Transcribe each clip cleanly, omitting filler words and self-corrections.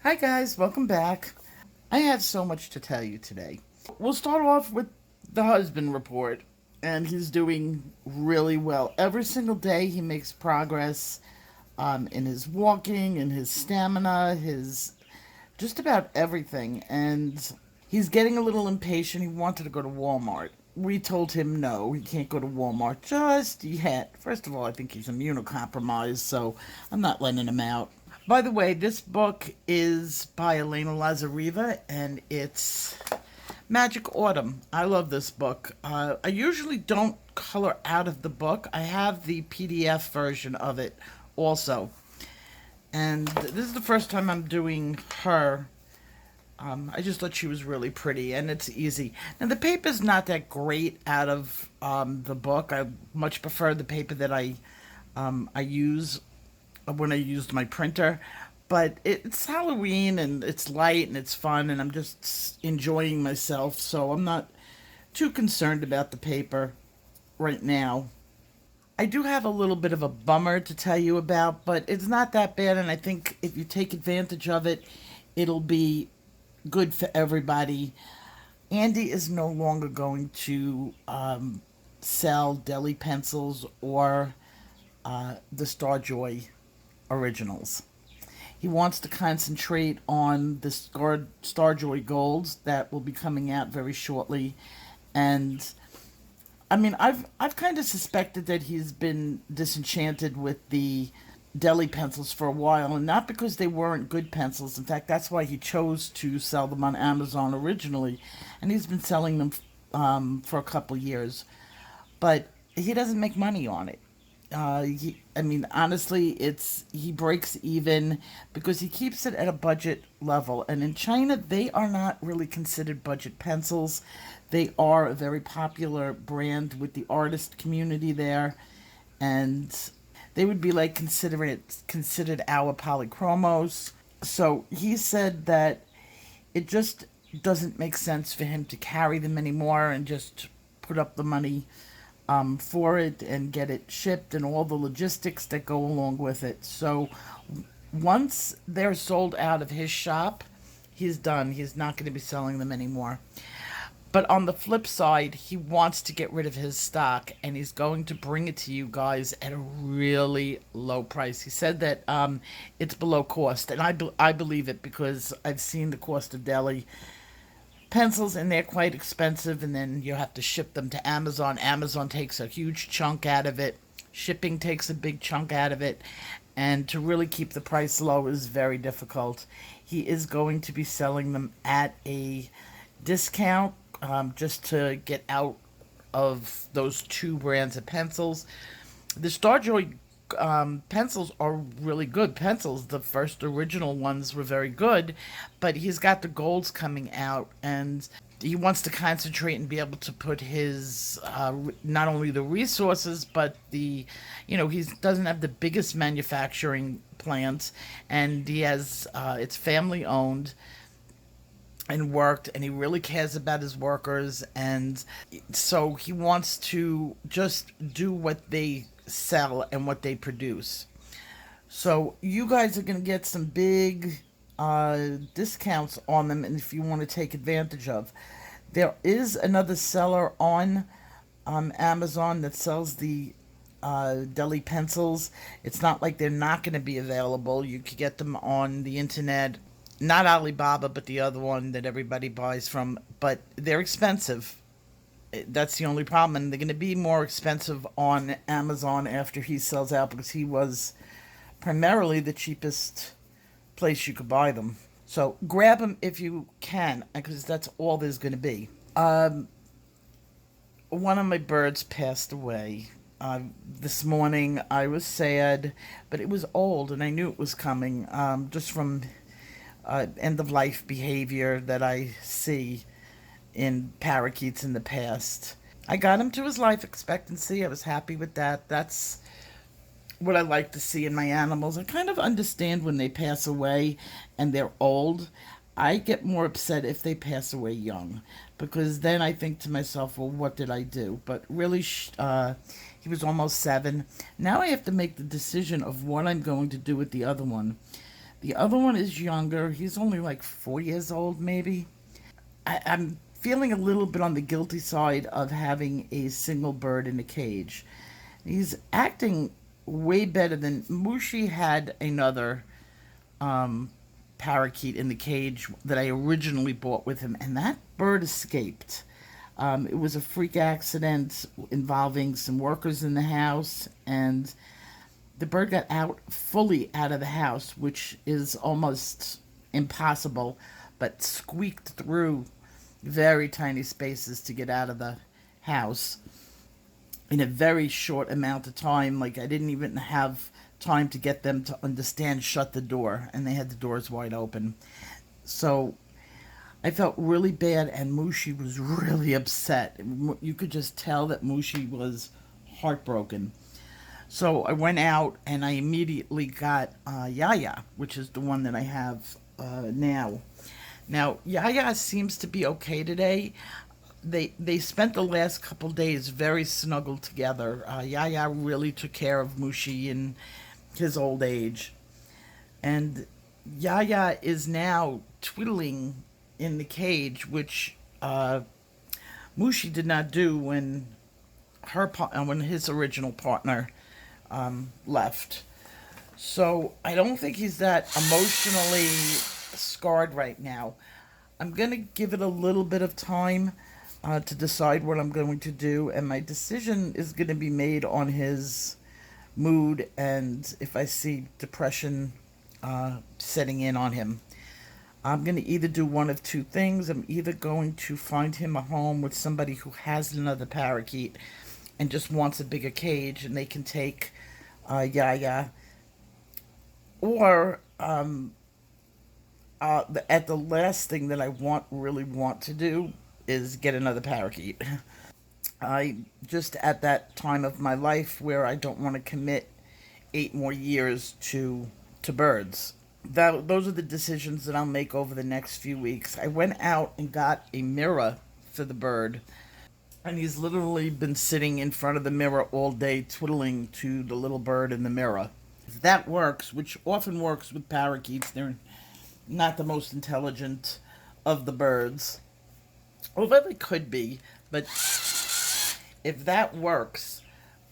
Hi guys, welcome back. I have so much to tell you today. We'll start off with the husband report, and he's doing really well. Every single day he makes progress in his walking, in his stamina, his just about everything. And he's getting a little impatient. He wanted to go to Walmart. We told him no, he can't go to Walmart just yet. First of all, I think he's immunocompromised, so I'm not letting him out. By the way, this book is by Elena Lazareva, and it's Magic Autumn. I love this book. I usually don't color out of the book. I have the PDF version of it also. And this is the first time I'm doing her. I just thought she was really pretty, and it's easy. Now, the paper's not that great out of the book. I much prefer the paper that I use when I used my printer. But it's Halloween and it's light and it's fun and I'm just enjoying myself, so I'm not too concerned about the paper right now. I do have a little bit of a bummer to tell you about, but it's not that bad, and I think if you take advantage of it, it'll be good for everybody. Andy is no longer going to sell Deli Pencils or the Starjoy originals. He wants to concentrate on the Starjoy Golds that will be coming out very shortly. And I mean, I've kind of suspected that he's been disenchanted with the Deli pencils for a while, and not because they weren't good pencils. In fact, that's why he chose to sell them on Amazon originally, and he's been selling them for a couple years. But he doesn't make money on it. I mean, honestly, it's he breaks even because he keeps it at a budget level. And in China, they are not really considered budget pencils. They are a very popular brand with the artist community there, and they would be like considered our Polychromos. So he said that it just doesn't make sense for him to carry them anymore and just put up the money for it and get it shipped and all the logistics that go along with it. So once they're sold out of his shop, he's done. He's not going to be selling them anymore. But on the flip side, he wants to get rid of his stock, and he's going to bring it to you guys at a really low price. He said that it's below cost, and I believe it because I've seen the cost of Deli pencils, and they're quite expensive, and then you have to ship them to Amazon. Amazon takes a huge chunk out of it. Shipping takes a big chunk out of it, and to really keep the price low is very difficult. He is going to be selling them at a discount, just to get out of those two brands of pencils. The Starjoy pencils are really good pencils. The first original ones were very good, but he's got the golds coming out, and he wants to concentrate and be able to put his not only the resources but he doesn't have the biggest manufacturing plants, and he has it's family owned and worked, and he really cares about his workers, and so he wants to just do what they sell and what they produce. So you guys are going to get some big discounts on them, and if you want to take advantage of, there is another seller on Amazon that sells the Deli pencils. It's not like they're not going to be available. You could get them on the internet, not Alibaba, but the other one that everybody buys from. But they're expensive. That's the only problem. And they're going to be more expensive on Amazon after he sells out because he was primarily the cheapest place you could buy them. So grab them if you can, because that's all there's going to be. One of my birds passed away. This morning I was sad, but it was old and I knew it was coming, just from end of life behavior that I see in parakeets in the past. I got him to his life expectancy. I was happy with that. That's what I like to see in my animals. I kind of understand when they pass away and they're old. I get more upset if they pass away young, because then I think to myself, well, what did I do? But really, he was almost 7. Now I have to make the decision of what I'm going to do with the other one, The other one is younger. He's only like 4 years old, maybe. I'm feeling a little bit on the guilty side of having a single bird in a cage. He's acting way better than Mushi had another um, parakeet in the cage that I originally bought with him, and that bird escaped. It was a freak accident involving some workers in the house, and the bird got out fully out of the house, which is almost impossible, but squeaked through very tiny spaces to get out of the house in a very short amount of time. Like, I didn't even have time to get them to understand shut the door, and they had the doors wide open. So I felt really bad, and Mushi was really upset. You could just tell that Mushi was heartbroken. So I went out and I immediately got Yaya, which is the one that I have now. Now Yaya seems to be okay today. They spent the last couple days very snuggled together. Yaya really took care of Mushi in his old age, and Yaya is now twiddling in the cage, which Mushi did not do when his original partner left. So I don't think he's that emotionally scarred right now. I'm gonna give it a little bit of time to decide what I'm going to do, and my decision is going to be made on his mood and if I see depression setting in on him. I'm going to either do one of two things. I'm either going to find him a home with somebody who has another parakeet and just wants a bigger cage and they can take Yaya, or at the last thing that I really want to do is get another parakeet. I just at that time of my life where I don't want to commit 8 more years to birds. Those are the decisions that I'll make over the next few weeks. I went out and got a mirror for the bird, and he's literally been sitting in front of the mirror all day twiddling to the little bird in the mirror. If that works, which often works with parakeets, they're not the most intelligent of the birds. Although they could be, but if that works,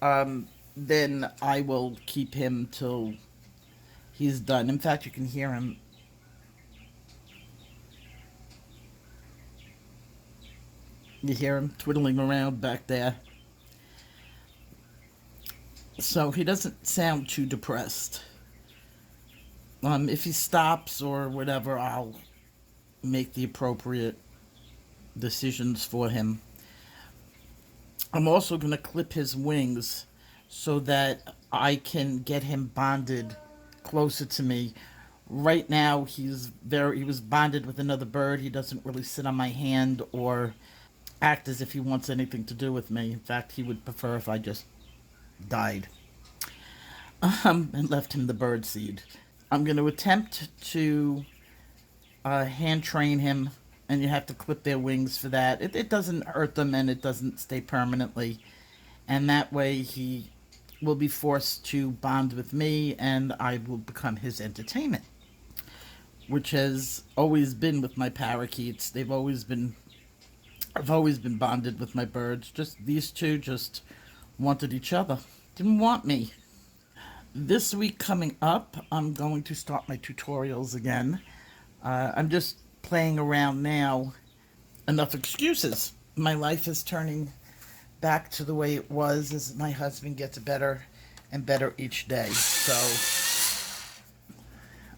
then I will keep him till he's done. In fact, you can hear him. You hear him twiddling around back there. So he doesn't sound too depressed. If he stops or whatever, I'll make the appropriate decisions for him. I'm also going to clip his wings so that I can get him bonded closer to me. Right now, he was bonded with another bird. He doesn't really sit on my hand or act as if he wants anything to do with me. In fact, he would prefer if I just died and left him the bird seed. I'm going to attempt to hand train him, and you have to clip their wings for that. It doesn't hurt them, and it doesn't stay permanently. And that way he will be forced to bond with me, and I will become his entertainment, which has always been with my parakeets. I've always been bonded with my birds. Just these two just wanted each other. Didn't want me. This week coming up, I'm going to start my tutorials again. I'm just playing around now. Enough excuses. My life is turning back to the way it was as my husband gets better and better each day. So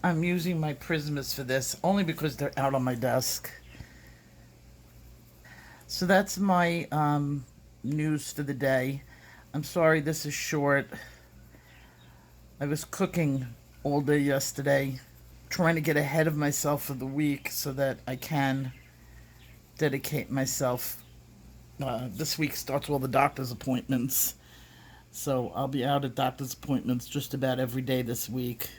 I'm using my Prismas for this only because they're out on my desk. So that's my news for the day. I'm sorry this is short. I was cooking all day yesterday, trying to get ahead of myself for the week so that I can dedicate myself. This week starts all the doctor's appointments, so I'll be out at doctor's appointments just about every day this week.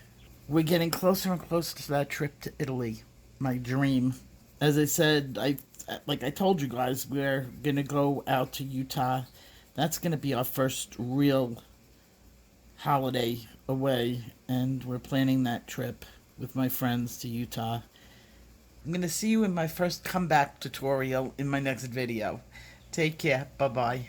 We're getting closer and closer to that trip to Italy, my dream. As I said, like I told you guys, we're going to go out to Utah. That's going to be our first real holiday away, and we're planning that trip. with my friends to Utah. I'm going to see you in my first comeback tutorial in my next video. Take care. Bye-bye.